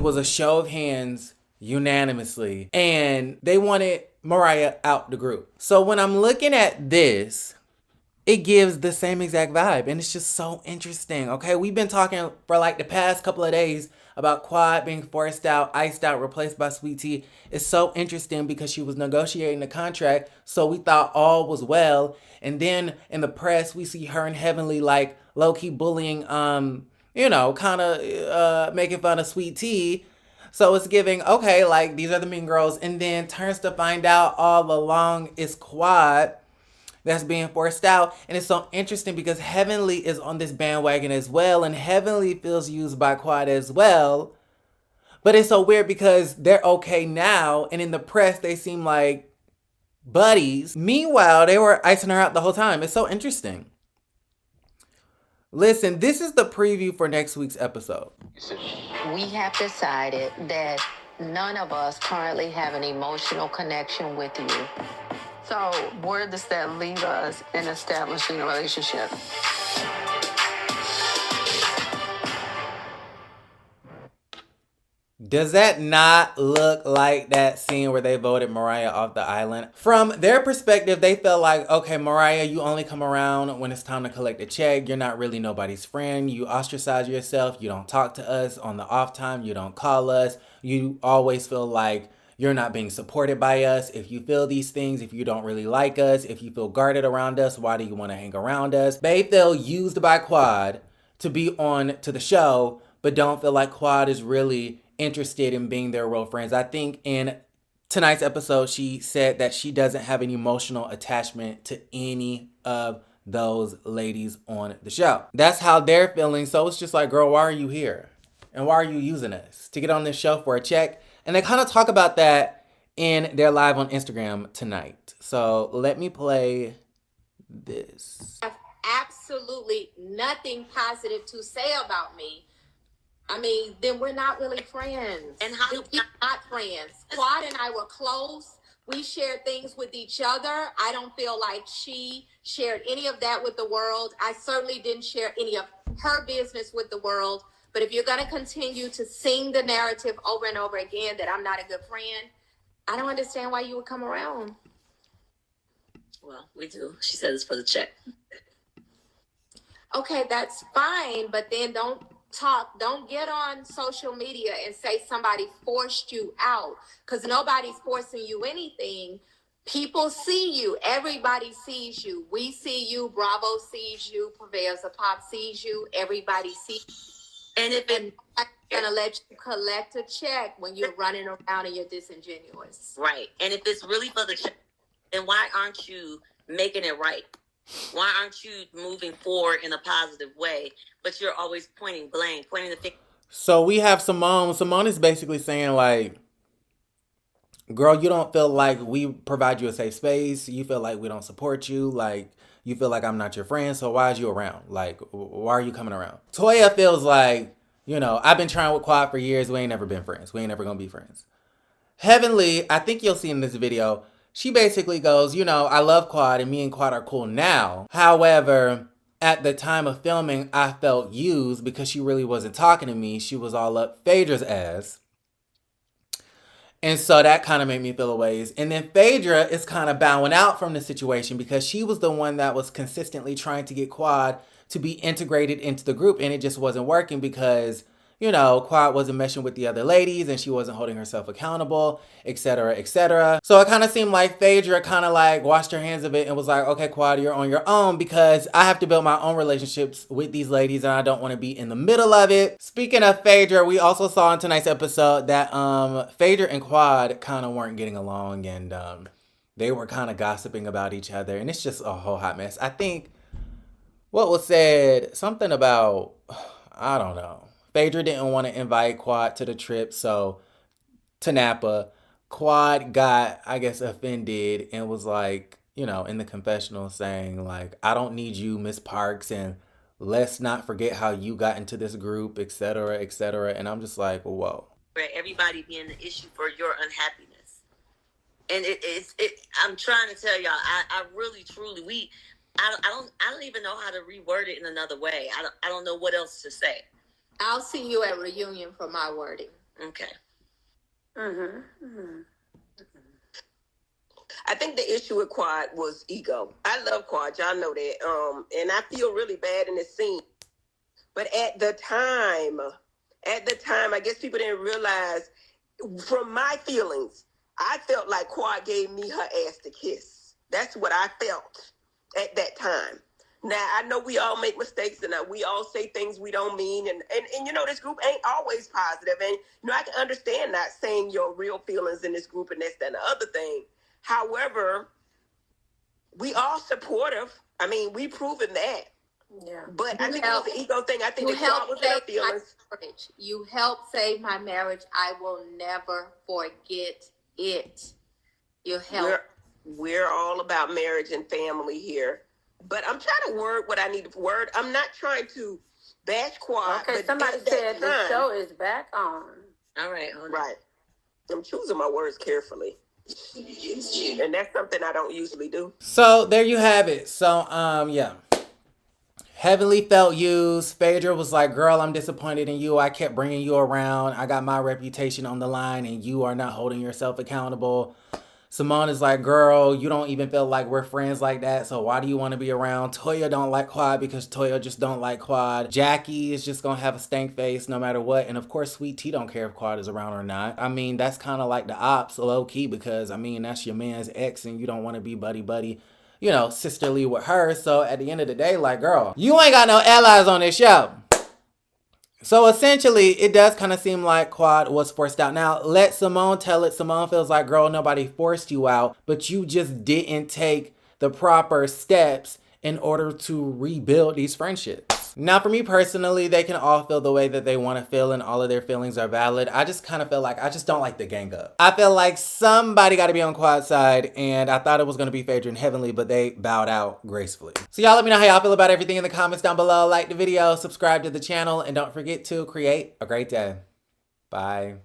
was a show of hands unanimously, and they wanted Mariah out the group. So when I'm looking at this, it gives the same exact vibe, and it's just so interesting. Okay, we've been talking for like the past couple of days about Quad being forced out, iced out, replaced by Sweet Tea. It's so interesting because she was negotiating the contract, so we thought all was well. And then in the press, we see her and Heavenly like low key bullying, kind of making fun of Sweet Tea. So it's giving, okay, like these are the mean girls, and then turns to find out all along it's Quad that's being forced out. And it's so interesting because Heavenly is on this bandwagon as well, and Heavenly feels used by Quad as well. But it's so weird because they're okay now, and in the press they seem like buddies. Meanwhile, they were icing her out the whole time. It's so interesting. Listen, this is the preview for next week's episode. We have decided that none of us currently have an emotional connection with you. So where does that leave us in establishing a relationship? Does that not look like that scene where they voted Mariah off the island? From their perspective, they felt like, okay, Mariah, you only come around when it's time to collect a check. You're not really nobody's friend. You ostracize yourself. You don't talk to us on the off time. You don't call us. You always feel like you're not being supported by us. If you feel these things, if you don't really like us, if you feel guarded around us, why do you want to hang around us? They feel used by Quad to be on to the show, but don't feel like Quad is really interested in being their real friends. I think in tonight's episode, she said that she doesn't have an emotional attachment to any of those ladies on the show. That's how they're feeling. So it's just like, girl, why are you here? And why are you using us? To get on this show for a check? And they kind of talk about that in their live on Instagram tonight. So let me play this. I have absolutely nothing positive to say about me. I mean, then we're not really friends. And how we're not friends. Quad and I were close. We shared things with each other. I don't feel like she shared any of that with the world. I certainly didn't share any of her business with the world. But if you're going to continue to sing the narrative over and over again that I'm not a good friend, I don't understand why you would come around. Well, we do. She said it's for the check. Okay, that's fine. But then don't get on social media and say somebody forced you out, because nobody's forcing you anything. People see you. Everybody sees you. We see you. Bravo sees you. Purveyors of Pop sees you. Everybody sees you. And if it's going to let you collect a check when you're running around and you're disingenuous. Right. And if it's really for the check, then why aren't you making it right? Why aren't you moving forward in a positive way? But you're always pointing blame, pointing the finger. So we have Simone. Simone is basically saying like, girl, you don't feel like we provide you a safe space. You feel like we don't support you. Like, you feel like I'm not your friend. So why is you around? Like, why are you coming around? Toya feels like, I've been trying with Quad for years. We ain't never been friends. We ain't never going to be friends. Heavenly, I think you'll see in this video, she basically goes, I love Quad and me and Quad are cool now. However, at the time of filming, I felt used because she really wasn't talking to me. She was all up Phaedra's ass. And so that kind of made me feel a ways. And then Phaedra is kind of bowing out from the situation because she was the one that was consistently trying to get Quad to be integrated into the group. And it just wasn't working because, Quad wasn't meshing with the other ladies and she wasn't holding herself accountable, etc., etc. So it kind of seemed like Phaedra kind of like washed her hands of it and was like, okay, Quad, you're on your own because I have to build my own relationships with these ladies and I don't want to be in the middle of it. Speaking of Phaedra, we also saw in tonight's episode that Phaedra and Quad kind of weren't getting along and they were kind of gossiping about each other. And it's just a whole hot mess. I think what was said, something about, I don't know. Phaedra didn't want to invite Quad to the trip, so to Napa. Quad got, I guess, offended and was like, in the confessional saying like, I don't need you, Miss Parks, and let's not forget how you got into this group, etc., etc. And I'm just like, whoa. Everybody being the issue for your unhappiness. And I'm trying to tell y'all, I really, truly, I don't even know how to reword it in another way. I don't know what else to say. I'll see you at reunion for my wording. Okay. I think the issue with Quad was ego. I love Quad, y'all know that. And I feel really bad in this scene. But at the time, I guess people didn't realize. From my feelings, I felt like Quad gave me her ass to kiss. That's what I felt at that time. Now, I know we all make mistakes and we all say things we don't mean. And you know, this group ain't always positive. And, you know, I can understand not saying your real feelings in this group and this, that, and the other thing. However, we all supportive. I mean, we proven that. Yeah. But I think it was the ego thing. I think the Quad was in her feelings. You helped save my marriage. I will never forget it. You helped. We're all about marriage and family here. But I'm trying to word what I need to word. I'm not trying to bash Quad. Okay, somebody said the show is back on. All right. Right. I'm choosing my words carefully. And that's something I don't usually do. So there you have it. So yeah. Heavenly felt used. Phaedra was like, girl, I'm disappointed in you. I kept bringing you around. I got my reputation on the line and you are not holding yourself accountable. Simone is like, girl, you don't even feel like we're friends like that, so why do you want to be around? Toya don't like Quad because Toya just don't like Quad. Jackie is just gonna have a stank face no matter what. And of course, Sweet Tea don't care if Quad is around or not. I mean, that's kind of like the ops, low-key, because, I mean, that's your man's ex and you don't want to be buddy-buddy, you know, sisterly with her. So at the end of the day, like, girl, you ain't got no allies on this show. So essentially, it does kind of seem like Quad was forced out. Now, let Simone tell it. Simone feels like, girl, nobody forced you out, but you just didn't take the proper steps in order to rebuild these friendships. Now, for me personally, they can all feel the way that they want to feel and all of their feelings are valid. I just kind of feel like I just don't like the gang up. I feel like somebody got to be on Quad's side, and I thought it was going to be Phaedra and Heavenly, but they bowed out gracefully. So y'all let me know how y'all feel about everything in the comments down below. Like the video, subscribe to the channel, and don't forget to create a great day. Bye.